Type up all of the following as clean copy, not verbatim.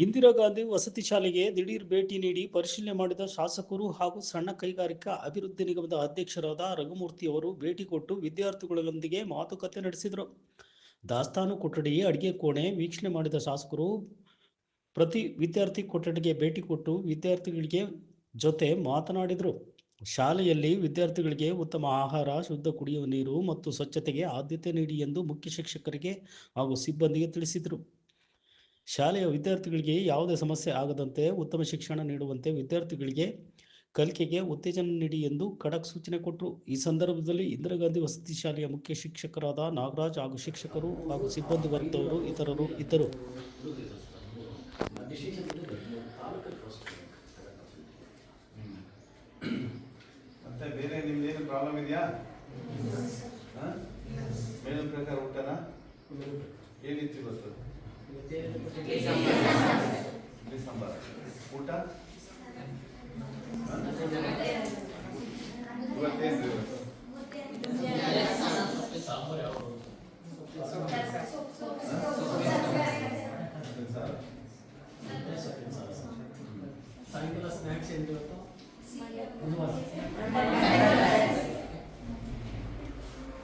ಇಂದಿರಾ ಗಾಂಧಿ ವಸತಿ ಶಾಲೆಗೆ ದಿಢೀರ್ ಭೇಟಿ ನೀಡಿ ಪರಿಶೀಲನೆ ಮಾಡಿದ ಶಾಸಕರು ಹಾಗೂ ಸಣ್ಣ ಕೈಗಾರಿಕಾ ಅಭಿವೃದ್ಧಿ ನಿಗಮದ ಅಧ್ಯಕ್ಷರಾದ ರಘುಮೂರ್ತಿ ಅವರು ಭೇಟಿ ಕೊಟ್ಟು ವಿದ್ಯಾರ್ಥಿಗಳೊಂದಿಗೆ ಮಾತುಕತೆ ನಡೆಸಿದರು. ದಾಸ್ತಾನು ಕೊಠಡಿ, ಅಡಿಗೆ ಕೋಣೆ ವೀಕ್ಷಣೆ ಮಾಡಿದ ಶಾಸಕರು ಪ್ರತಿ ವಿದ್ಯಾರ್ಥಿ ಕೊಠಡಿಗೆ ಭೇಟಿ ಕೊಟ್ಟು ವಿದ್ಯಾರ್ಥಿಗಳಿಗೆ ಜೊತೆ ಮಾತನಾಡಿದರು. ಶಾಲೆಯಲ್ಲಿ ವಿದ್ಯಾರ್ಥಿಗಳಿಗೆ ಉತ್ತಮ ಆಹಾರ, ಶುದ್ಧ ಕುಡಿಯುವ ನೀರು ಮತ್ತು ಸ್ವಚ್ಛತೆಗೆ ಆದ್ಯತೆ ನೀಡಿ ಎಂದು ಮುಖ್ಯ ಶಿಕ್ಷಕರಿಗೆ ಹಾಗೂ ಸಿಬ್ಬಂದಿಗೆ ತಿಳಿಸಿದರು. ಶಾಲೆಯ ವಿದ್ಯಾರ್ಥಿಗಳಿಗೆ ಯಾವುದೇ ಸಮಸ್ಯೆ ಆಗದಂತೆ ಉತ್ತಮ ಶಿಕ್ಷಣ ನೀಡುವಂತೆ ವಿದ್ಯಾರ್ಥಿಗಳಿಗೆ ಕಲಿಕೆಗೆ ಉತ್ತೇಜನ ನೀಡಿ ಎಂದು ಖಡಕ್ ಸೂಚನೆ ಕೊಟ್ಟರು. ಈ ಸಂದರ್ಭದಲ್ಲಿ ಇಂದಿರಾ ಗಾಂಧಿ ವಸತಿ ಶಾಲೆಯ ಮುಖ್ಯ ಶಿಕ್ಷಕರಾದ ನಾಗರಾಜ್ ಹಾಗೂ ಶಿಕ್ಷಕರು ಹಾಗೂ ಸಿಬ್ಬಂದಿ ವರ್ಗದವರು ಇತರರು ಇದ್ದರು. ಮತ್ತೆ ಬೇರೆ ನಿಮ್ದೇನು ಪ್ರಾಬ್ಲಮ್ ಇದೆಯಾ? ಮೇಲಿನ ಪ್ರಕಾರ ಊಟನಾ ಏನಿತ್ತು ಇವತ್ತು? ಸಾಂಬಾರ. ಊಟ ಇವತ್ತೇನು? ಸಾಯಂಕಾಲ ಸ್ನ್ಯಾಕ್ಸ್ ಏನು ಇವತ್ತು?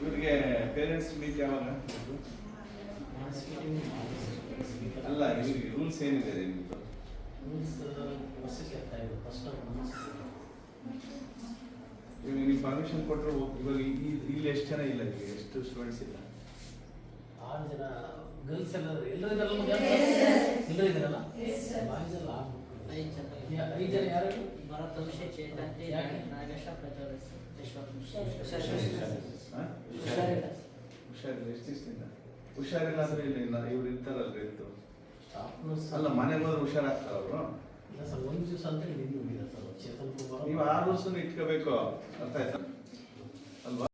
ಇವರಿಗೆ ಪೇರೆಂಟ್ಸ್ ಮೀಟ್ ಯಾವಾಗ? ಅಲ್ಲ, ಇವರಿಗೆ ರೂಲ್ಸ್ ಏನಿದೆ ನಿಮ್ಮದು? ಇವಾಗ ನೀವು ಪರ್ಮಿಷನ್ ಕೊಟ್ಟರು ಇವಾಗ ಇಲ್ಲಿ ಎಷ್ಟು ಜನ ಇಲ್ಲ? ಈಗ ಎಷ್ಟು ಸ್ಟೂಡೆಂಟ್ಸ್ ಇಲ್ಲ? 6 ಜನ ಗರ್ಲ್ಸ್ ಎಲ್ಲರೂ ಇದಾರಲ್ಲ? ಎಲ್ಲರೂ ಇದಾರಲ್ಲ? ಬಾಯ್ಸ್ ಎಲ್ಲ 5 ಜನ. ಯಾರು? ಭರತ್, ಅಭಿಷೇಕ್, ಚೇತನ್, ನಾಗೇಶ, ಪ್ರಜ್ವಲ್, ಹುಷಾರಿಲ್ಲ. ಎಷ್ಟು ದಿವಸದಿಂದ ಹುಷಾರಿಲ್ಲ ಅಂದ್ರೆ ಇಲ್ಲ ಇವ್ರು ಇರ್ತಾರಲ್ರಿ ಇತ್ತು ಅಲ್ಲ, ಮನೆಗೆ ಹೋದ್ರೆ ಹುಷಾರಾಗ್ತಾರ ಅವರು? ಇಲ್ಲ ಸರ್, 1 ದಿವಸ ಅಂತ ನೀವು 6 ವರ್ಷ ಇಟ್ಕೋಬೇಕು, ಅರ್ಥ ಆಯ್ತಾ ಅಲ್ವಾ?